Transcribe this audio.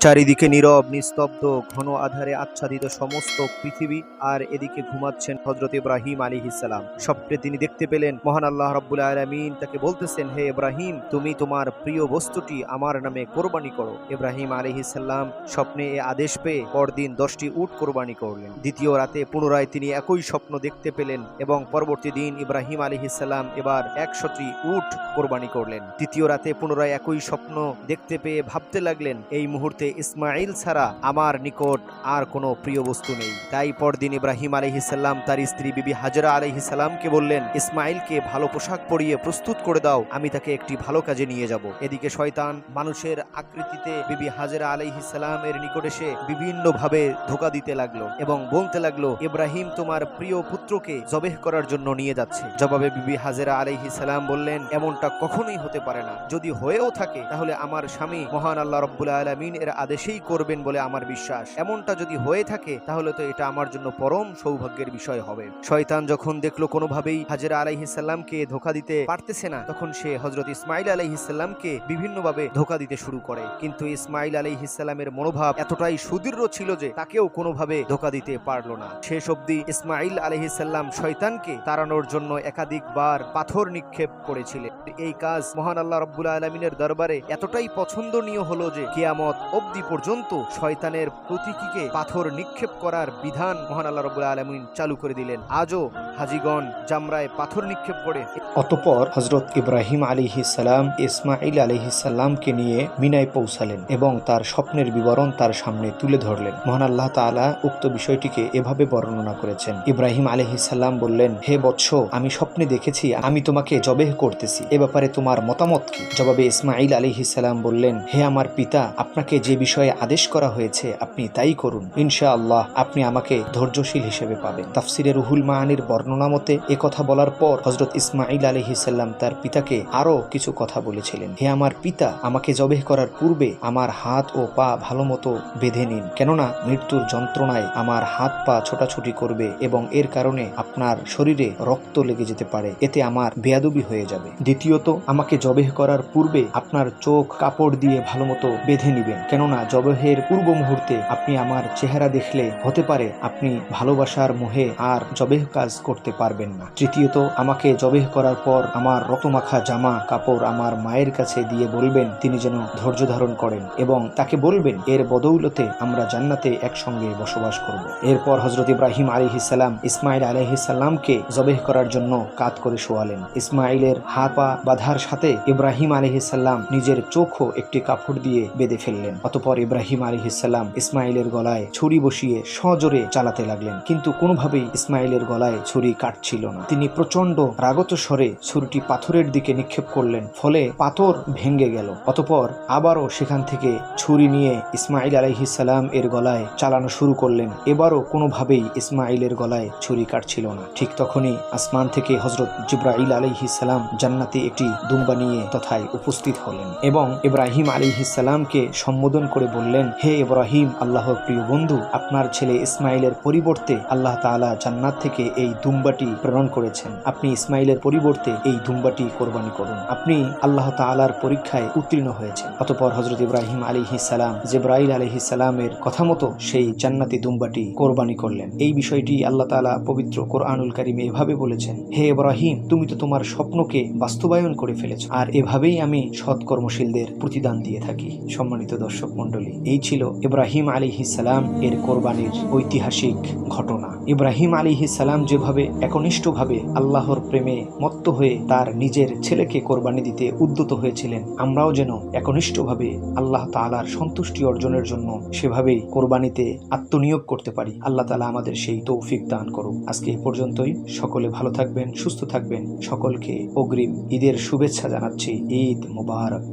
চারিদিকে নীরব নিস্তব্ধ ঘন আধারে আচ্ছাদিত সমস্ত পৃথিবী, আর এদিকে ঘুমাচ্ছেন হযরত ইব্রাহিম আলাইহিস সালাম। স্বপ্নে তিনি দেখতে পেলেন মহান আল্লাহ রাব্বুল আলামিন তাকে বলতেছেন, হে ইব্রাহিম, তুমি তোমার প্রিয় বস্তুটি আমার নামে কোরবানি করো। ইব্রাহিম আলাইহিস সালাম স্বপ্নে এ আদেশ পেয়ে পরদিন 10টি উট কোরবানি করলেন। দ্বিতীয় রাতে পুনরায় তিনি একই স্বপ্ন দেখতে পেলেন এবং পরবর্তী দিন ইব্রাহিম আলাইহিস সালাম এবার 100টি উট কোরবানি করলেন। তৃতীয় রাতে পুনরায় একই স্বপ্ন দেখতে পেয়ে ভাবতে লাগলেন, এই মুহূর্তে ইসমাইল ছাড়া আমার নিকট আর কোনো প্রিয় বস্তু নেই। তাই পরদিন ইব্রাহিম আলাইহিস সালাম তার স্ত্রী বিবি হাজরা আলাইহিস সালামকে বললেন, ইসমাইলকে ভালো পোশাক পরিয়ে প্রস্তুত করে দাও, আমি তাকে একটি ভালো কাজে নিয়ে যাব। এদিকে শয়তান মানুষের আকৃতিতে বিবি হাজরা আলাইহিস সালামের নিকট এসে বিভিন্ন ভাবে ধোঁকা দিতে লাগলো এবং বলতে লাগলো, ইব্রাহিম তোমার প্রিয় পুত্রকে জবেহ করার জন্য নিয়ে যাচ্ছে। জবাবে বিবি হাজরা আলাইহিস সালাম বললেন, এমনটা কখনোই হতে পারে না। যদি হয়েও থাকে তাহলে আমার স্বামী মহান আল্লাহ রাব্বুল আলামিন এর আদেশেই করবেন বলে আমার বিশ্বাস। এমনটা যদি হয়ে থাকে তাহলে তো এটা আমার জন্য পরম সৌভাগ্যের বিষয় হবে। শয়তান যখন দেখলো কোনোভাবেই হাজরা আলাইহিস সালামকে ধোঁকা দিতে পারতেছে না, তখন সে হযরত ইসমাইল আলাইহিস সালামকে বিভিন্নভাবে ধোঁকা দিতে শুরু করে। কিন্তু ইসমাইল আলাইহিস সালামের মনোভাব এতটাই সুদৃঢ় ছিল যে তাকেও কোনোভাবে ধোঁকা দিতে পারলো না। শেষ অবধি ইসমাইল আলাইহিস সালাম শয়তানকে তাড়ানোর জন্য একাধিকবার পাথর নিক্ষেপ করেছিলেন। এই কাজ মহান আল্লাহ রাব্বুল আলামিনের দরবারে এতটাই পছন্দনীয় হলো যে কিয়ামত অবধি পর্যন্ত শয়তানের প্রতীকীকে পাথর নিক্ষেপ করার বিধান মহান আল্লাহ রাব্বুল আলামিন চালু করে দিলেন। আজও হাজীগণ জামরায় পাথর নিক্ষেপ করে। অতঃপর হযরত ইব্রাহিম আলাইহিস সালাম ইসমাইল আলাইহিস সালামকে নিয়ে মিনায় পৌঁছালেন এবং তার স্বপ্নের বিবরণ তার সামনে তুলে ধরলেন। মহান আল্লাহ তাআলা উক্ত বিষয়টিকে এভাবে বর্ণনা করেছেন। ইব্রাহিম আলাইহিস সালাম বললেন, হে বৎস, আমি স্বপ্নে দেখেছি আমি তোমাকে জবেহ করতেছি, এ ব্যাপারে তোমার মতামত কি? জবাবে ইসমাইল আলাইহিস সালাম বললেন, হে আমার পিতা, আপনাকে যে বিষয়ে আদেশ করা হয়েছে আপনি তাই করুন, ইনশাআল্লাহ আপনি আমাকে ধৈর্যশীল হিসেবে পাবেন। তাফসিরে রুহুল মাআনির বর্ণনা মতে এ কথা বলার পর হযরত ইসমাইল আলাইহিস সালাম তার পিতাকে আরো কিছু কথা বলেছিলেন। হে আমার পিতা, আমাকে জবেহ করার পূর্বে আমার হাত ও পা ভালো মতো বেঁধে নিন, কেননা মৃত্যুর যন্ত্রণায় আমার হাত পা ছোটাছুটি করবে এবং এর কারণে আপনার শরীরে রক্ত লেগে যেতে পারে, এতে আমার বেয়াদবি হয়ে যাবে। দ্বিতীয়ত, আমাকে জবেহ করার পূর্বে আপনার চোখ কাপড় দিয়ে ভালো মতো বেঁধে নিবেন, কেননা জবেহের পূর্ব মুহূর্তে আপনি আমার চেহারা দেখলে হতে পারে আপনি ভালোবাসার মোহে আর জবেহ কাজ করতে পারবেন না। তৃতীয়ত, আমাকে জবেহ করার পর আমার রক্তমাখা জামা কাপড় আমার মায়ের কাছে দিয়ে বলবেন তিনি যেন ধৈর্য ধারণ করেন এবং তাকে বলবেন এর বদৌলতে আমরা জান্নাতে একসঙ্গে বসবাস করব। এরপর হযরত ইব্রাহিম আলাইহিস সালাম ইসমাইল আলাইহিস সালামকে জবেহ করার জন্য কাত করে শোয়ালেন। ইসমাইলের হাত পা বাঁধার সাথে ইব্রাহিম আলাইহিস সালাম নিজের চোখও একটি কাপড় দিয়ে বেঁধে ফেললেন। অতঃপর ইব্রাহিম আলাইহিস সালাম ইসমাইলের গলায় ছুরি বসিয়ে সজোরে চালাতে লাগলেন, কিন্তু কোনোভাবেই ইসমাইলের গলায় ছুরি কাটছিল না। তিনি প্রচন্ড রাগত স্বরে ছুরিটি পাথরের দিকে নিক্ষেপ করলেন, ফলে পাথর ভেঙে গেল। অতঃপর আবারও সেখান থেকে ছুরি নিয়ে ইসমাইল আলাইহিস সালাম এর গলায় চালানো শুরু করলেন। এবারও কোনোভাবেই ইসমাইলের গলায় ছুরি কাটছিল না। ঠিক তখনই আসমান থেকে হযরত জিবরাইল আলাইহিস সালাম জান্নাতে একটি দুম্বা নিয়ে তথায় উপস্থিত হলেন এবং ইব্রাহিম আলাইহিস সালামকে সম্বোধন করে বললেন, হে ইব্রাহিম, আল্লাহর প্রিয় বন্ধু, আপনার ছেলে ইসমাইলের পরিবর্তে আল্লাহ তাআলা জান্নাত থেকে এই দুম্বাটি প্রেরণ করেছেন। আপনি ইসমাইলের পরিবর্তে এই দুম্বাটি কোরবানি করুন। আপনি আল্লাহ তাআলার পরীক্ষায় উত্তীর্ণ হয়েছেন। অতঃপর হযরত ইব্রাহিম আলাইহিস সালাম জিবরাইল আলাইহিস সালামের কথা মতো সেই জান্নাতি দুম্বাটি কোরবানি করলেন। এই বিষয়টি আল্লাহ তাআলা পবিত্র কোরআনুল কারীমে এভাবে বলেছেন, হে ইব্রাহিম, তুমি তো তোমার স্বপ্নকে বাস্তবায়ন করে ফেলেছো, আর এভাবেই আমি সৎকর্মশীলদের প্রতিদান দিয়ে থাকি। সম্মানিত দর্শক মণ্ডলী, এই ছিল ইব্রাহিম আলাইহিস সালাম এর কোরবানির ঐতিহাসিক ঘটনা। ইব্রাহিম আলাইহিস সালাম যেভাবে একনিষ্ঠভাবে আল্লাহর প্রেমে মত্ত হয়ে তার নিজের ছেলেকে কোরবানি দিতে উদ্যত হয়েছিলেন, আমরাও যেন একনিষ্ঠভাবে আল্লাহ তাআলার সন্তুষ্টি অর্জনের জন্য সেভাবেই কোরবানিতে আত্মনিয়োগ করতে পারি। আল্লাহ তাআলা আমাদের সেই তৌফিক দান করুক। আজকে এই পর্যন্তই। সকলে ভালো থাকবেন, সুস্থ থাকবেন। সকলকে অগ্রিম ঈদের শুভেচ্ছা জানাচ্ছি। ঈদ মুবারক।